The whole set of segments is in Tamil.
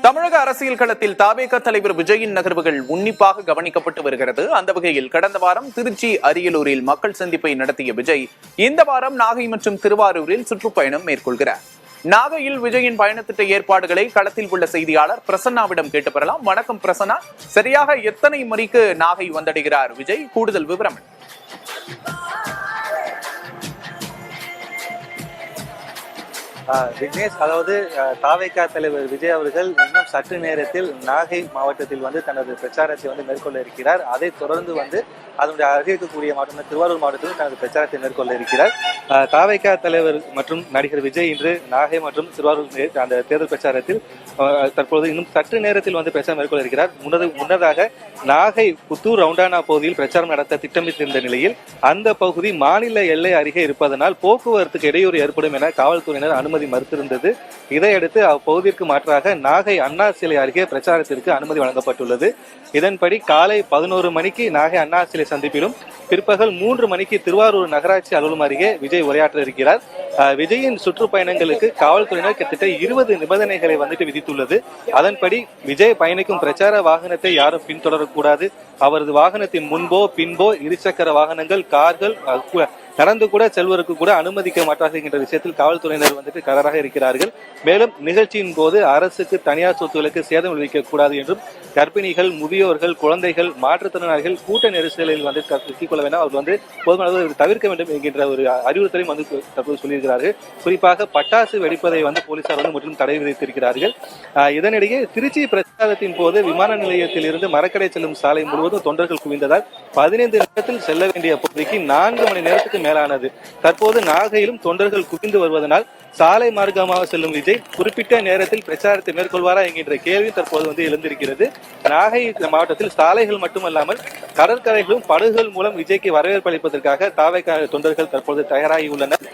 தமிழக அரசியல் களத்தில் தாவேக தலைவர் விஜயின் நகர்வுகள் உன்னிப்பாக கவனிக்கப்பட்டு வருகிறது. அந்த வகையில் கடந்த வாரம் திருச்சி, அரியலூரில் மக்கள் சந்திப்பை நடத்திய விஜய் இந்த வாரம் நாகை மற்றும் திருவாரூரில் சுற்றுப்பயணம் மேற்கொள்கிறார். நாகையில் விஜயின் பயணத்திட்ட ஏற்பாடுகளை களத்தில் உள்ள செய்தியாளர் பிரசன்னாவிடம் கேட்டு பெறலாம். வணக்கம் பிரசன்னா, சரியாக எத்தனை மணிக்கு நாகை வந்தடைகிறார் விஜய்? கூடுதல் விவரம். விக்னேஷ், அதாவது தாவேகா தலைவர் விஜய் அவர்கள் இன்னும் சற்று நேரத்தில் நாகை மாவட்டத்தில் தனது பிரச்சாரத்தை மேற்கொள்ள இருக்கிறார். அதை தொடர்ந்து அதனுடைய அருகே இருக்கக்கூடிய மாவட்டம் திருவாரூர் மாவட்டத்திலும் தனது பிரச்சாரத்தை மேற்கொள்ள இருக்கிறார். தாவேகா தலைவர் மற்றும் நடிகர் விஜய் இன்று நாகை மற்றும் திருவாரூர் அந்த தேர்தல் பிரச்சாரத்தில் தற்போது இன்னும் சற்று நேரத்தில் பிரச்சாரம் மேற்கொள்ள இருக்கிறார். முன்னதாக நாகை புத்தூர் ரவுண்டானா பகுதியில் பிரச்சாரம் நடத்த திட்டமிட்டிருந்த நிலையில் அந்த பகுதி மாநில எல்லை அருகே இருப்பதனால் போக்குவரத்துக்கு இடையூறு ஏற்படும் என காவல்துறையினர் அனுமதி மறுத்திருந்தது. இதையடுத்து அப்பகுதிக்கு மாற்றாக நாகை அண்ணா சிலை அருகே பிரச்சாரத்திற்கு அனுமதி வழங்கப்பட்டுள்ளது. இதன்படி காலை 11 மணிக்கு நாகை அண்ணா சிலை சந்திப்பிலும் பிற்பகல் 3 மணிக்கு திருவாரூர் நகராட்சி அலுவலகம் அருகே விஜய் உரையாற்ற இருக்கிறார். விஜயின் சுற்றுப்பயணங்களுக்கு காவல்துறையினர் கிட்டத்தட்ட 20 நிபந்தனைகளை விதித்துள்ளது. அதன்படி விஜய் பயணிக்கும் பிரச்சார வாகனத்தை யாரும் பின்தொடரக்கூடாது. அவரது வாகனத்தின் முன்போ பின்போ இருசக்கர வாகனங்கள், கார்கள் நடந்து கூட செல்வதற்கு கூட அனுமதிக்க மாட்டார்கள் என்ற விஷயத்தில் காவல்துறையினர் கராராக இருக்கிறார்கள். மேலும் நிகழ்ச்சியின் போது அரசுக்கு, தனியார் சொத்துக்களுக்கு சேதம் விளைவிக்க கூடாது என்றும், கர்ப்பிணிகள், முதியோர்கள், குழந்தைகள், மாற்றுத்திறனாளிகள் கூட்ட நெரிசலில் சிக்கிக் கொள்ள வேண்டாம், அவர் போதுமான தவிர்க்க வேண்டும் என்கின்ற ஒரு அறிவுறுத்தலையும் தற்போது சொல்லியிருக்கிறார்கள். குறிப்பாக பட்டாசு வெடிப்பதை போலீசார் முற்றிலும் தடை விதித்திருக்கிறார்கள். இதனிடையே திருச்சி பிரச்சாரத்தின் போது விமான நிலையத்தில் இருந்து மரக்கடை செல்லும் சாலை முழுவதும் தொண்டர்கள் குவிந்ததால் 15 நிமிடத்தில் செல்ல வேண்டிய பகுதிக்கு 4 மணி நேரத்துக்கு மேலானது. தற்போது நாகையிலும் தொண்டர்கள் குவிந்து வருவதனால் சாலை மார்க்கமாக செல்லும் விஜய் குறிப்பிட்ட நேரத்தில் பிரச்சாரத்தை மேற்கொள்வாரா என்கின்ற கேள்வி தற்போது எழுந்திருக்கிறது. நாகை மாவட்டத்தில் சாலைகள் மட்டுமல்லாமல் கடற்கரைகளும் படகுகள் மூலம் விஜய்க்கு வரவேற்பு அளிப்பதற்காக தாவேகா தொண்டர்கள் தற்போது தயாராகி உள்ளனர்.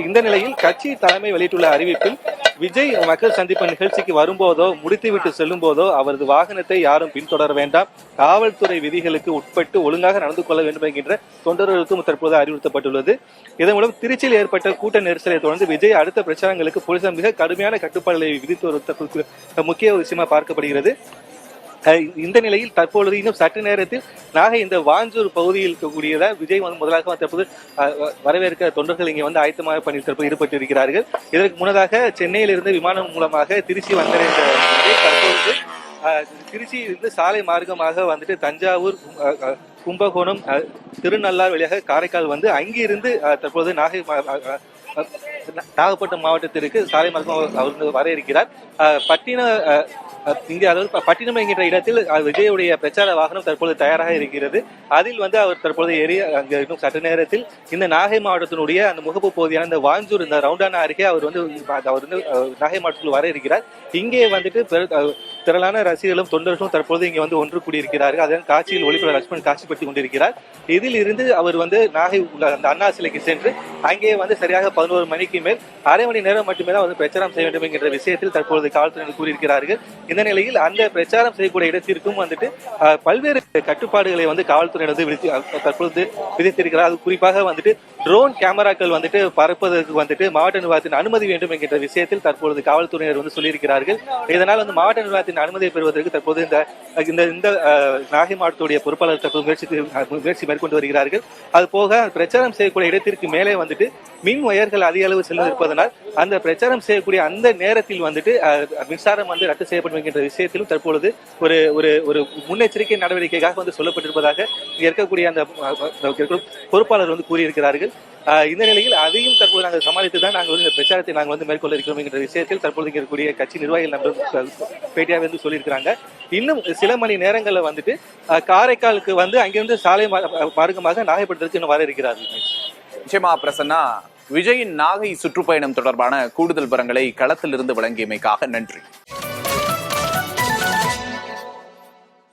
இந்த நிலையில் கட்சி தலைமை வெளியிட்டுள்ள அறிவிப்பில் விஜய் மக்கள் சந்திப்பு நிகழ்ச்சிக்கு வரும்போதோ முடித்துவிட்டு செல்லும் போதோ அவரது வாகனத்தை யாரும் பின்தொடர வேண்டாம், காவல்துறை விதிகளுக்கு உட்பட்டு ஒழுங்காக நடந்து கொள்ள வேண்டும் என்கின்ற தொண்டர்களுக்கும் தற்போது அறிவுறுத்தப்பட்டுள்ளது. இதன் மூலம் திருச்சியில் ஏற்பட்ட கூட்ட நெரிசலை தொடர்ந்து விஜய் அடுத்த பிரச்சாரங்களுக்கு போலீசார் மிக கடுமையான கட்டுப்பாடுகளை விதித்து வருவது முக்கிய விஷயமா பார்க்கப்படுகிறது. இந்த நிலையில் தற்பொழுது இன்னும் சற்று நேரத்தில் நாகை இந்த வாஞ்சூர் பகுதியில் இருக்கக்கூடியதா விஜய் முதலாக தற்போது வரவேற்க தொண்டர்கள் இங்கே ஆயத்தமாக பணி தற்போது ஈடுபட்டு இருக்கிறார்கள். இதற்கு முன்னதாக சென்னையில் இருந்து விமானம் மூலமாக திருச்சி வந்தடைந்த தற்போது திருச்சியிலிருந்து சாலை மார்க்கமாக தஞ்சாவூர், கும்பகோணம், திருநள்ளார் வழியாக காரைக்கால் அங்கிருந்து தற்போது நாகப்பட்டினம் மாவட்டத்திற்கு சாலை மார்க்கம் அவர் வர இருக்கிறார். பட்டினம் என்கின்ற இடத்தில் விஜயுடைய பிரச்சார வாகனம் தற்போது தயாராக இருக்கிறது. அதில் அவர் தற்போது அங்கு இன்னும் சற்று நேரத்தில் இந்த நாகை மாவட்டத்தினுடைய அந்த முகப்பு பகுதியான இந்த வாஞ்சூர், இந்த ரவுண்டானா அருகே அவர் நாகை மாவட்டத்தில் வர இருக்கிறார். இங்கே திரளான ரசிகர்களும் தொண்டர்களும் தற்போது இங்கே ஒன்று கூடியிருக்கிறார்கள். அதன் காட்சியில் ஒளிப்பட லட்சுமணன் காட்சிப்படுத்திக் கொண்டிருக்கிறார். இதில் இருந்து அவர் நாகை உள்ள அந்த அண்ணா சிலைக்கு சென்று அங்கே சரியாக 11 மணிக்கு மேல் அரை மணி நேரம் மட்டுமே தான் பிரச்சாரம் செய்ய வேண்டும் என்கிற விஷயத்தில் தற்போது காவல்துறையினர் கூறியிருக்கிறார்கள். இந்த நிலையில் அந்த பிரச்சாரம் செய்யக்கூடிய இடத்திற்கும் பல்வேறு கட்டுப்பாடுகளை காவல்துறையினர் தற்போது விதித்திருக்கிறார். அது குறிப்பாக ட்ரோன் கேமராக்கள் பறப்பதற்கு மாவட்ட நிர்வாகத்தின் அனுமதி வேண்டும் என்கின்ற விஷயத்தில் தற்பொழுது காவல்துறையினர் சொல்லியிருக்கிறார்கள். இதனால் மாவட்ட நிர்வாகத்தின் அனுமதியை பெறுவதற்கு தற்போது இந்த நாகை மாவட்டத்துடைய பொறுப்பாளர் தற்போது முயற்சி மேற்கொண்டு வருகிறார்கள். அது போக பிரச்சாரம் செய்யக்கூடிய இடத்திற்கு மேலே மின் ஒயர்கள் அதிக அளவு செல்வதற்கான அந்த பிரச்சாரம் செய்யக்கூடிய அந்த நேரத்தில் மின்சாரம் ரத்து செய்யப்படும் என்கின்ற விஷயத்திலும் தற்பொழுது ஒரு முன்னெச்சரிக்கை நடவடிக்கைக்காக சொல்லப்பட்டிருப்பதாக இருக்கக்கூடிய அந்த பொறுப்பாளர் கூறியிருக்கிறார்கள். இந்த நிலையில் அதையும் தற்போது நாங்கள் சமாளித்து தான் நாங்கள் இந்த பிரச்சாரத்தை நாங்கள் மேற்கொள்ள இருக்கிறோம் என்கிற விஷயத்தில் தற்போது இருக்கக்கூடிய கட்சி நிர்வாகிகள் பேட்டியாக சொல்லியிருக்கிறாங்க. இன்னும் சில மணி நேரங்களில் காரைக்காலுக்கு அங்கிருந்து சாலை மார்க்கமாக நாகைப்பட்டினத்துக்கு இன்னும் வர இருக்கிறார்கள். நிச்சயமா பிரசன்னா, விஜயின் நாகை சுற்றுப்பயணம் தொடர்பான கூடுதல் விவரங்களை களத்திலிருந்து வழங்கியமைக்காக நன்றி.